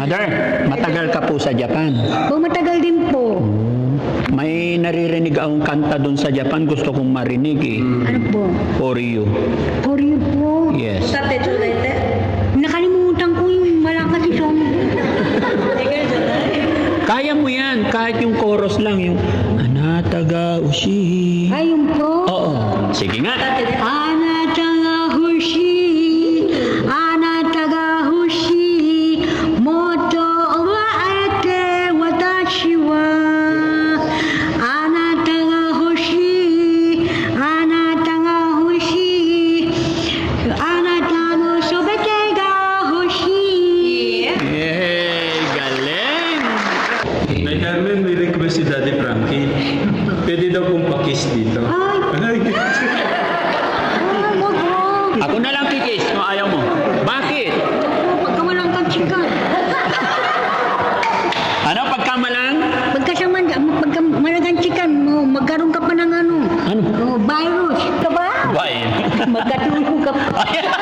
Mother, matagal ka po sa Japan. Po, matagal din po. May naririnig akong kanta doon sa Japan. Gusto kong marinig eh. Ano po? For you. For you po. Yes. Nakalimutan ko yung malakas song. Kaya mo yan. Kahit yung chorus lang. Yung Anataga Ushi. Ayun po. Oo. Sige nga. Anataga hushi, anataga hushi, moto wa aete watashi wa. Anataga hushi, anataga hushi, anata no sobete ga hushi. Yay! Galing! Nay Carmen, may request si Daddy Frankie. Pwede daw pong pakis dito. Ay, wag mo. Ako na lang kikis kung ayaw mo. Bakit? Pagka walang katsikan. Ano? Pagkamalang? Pagka malagang chikan mo, magkaroon ka pa ng ano? Ano? Oh, virus. Ka ba? Why? Magkatulog ka pa. Ayan.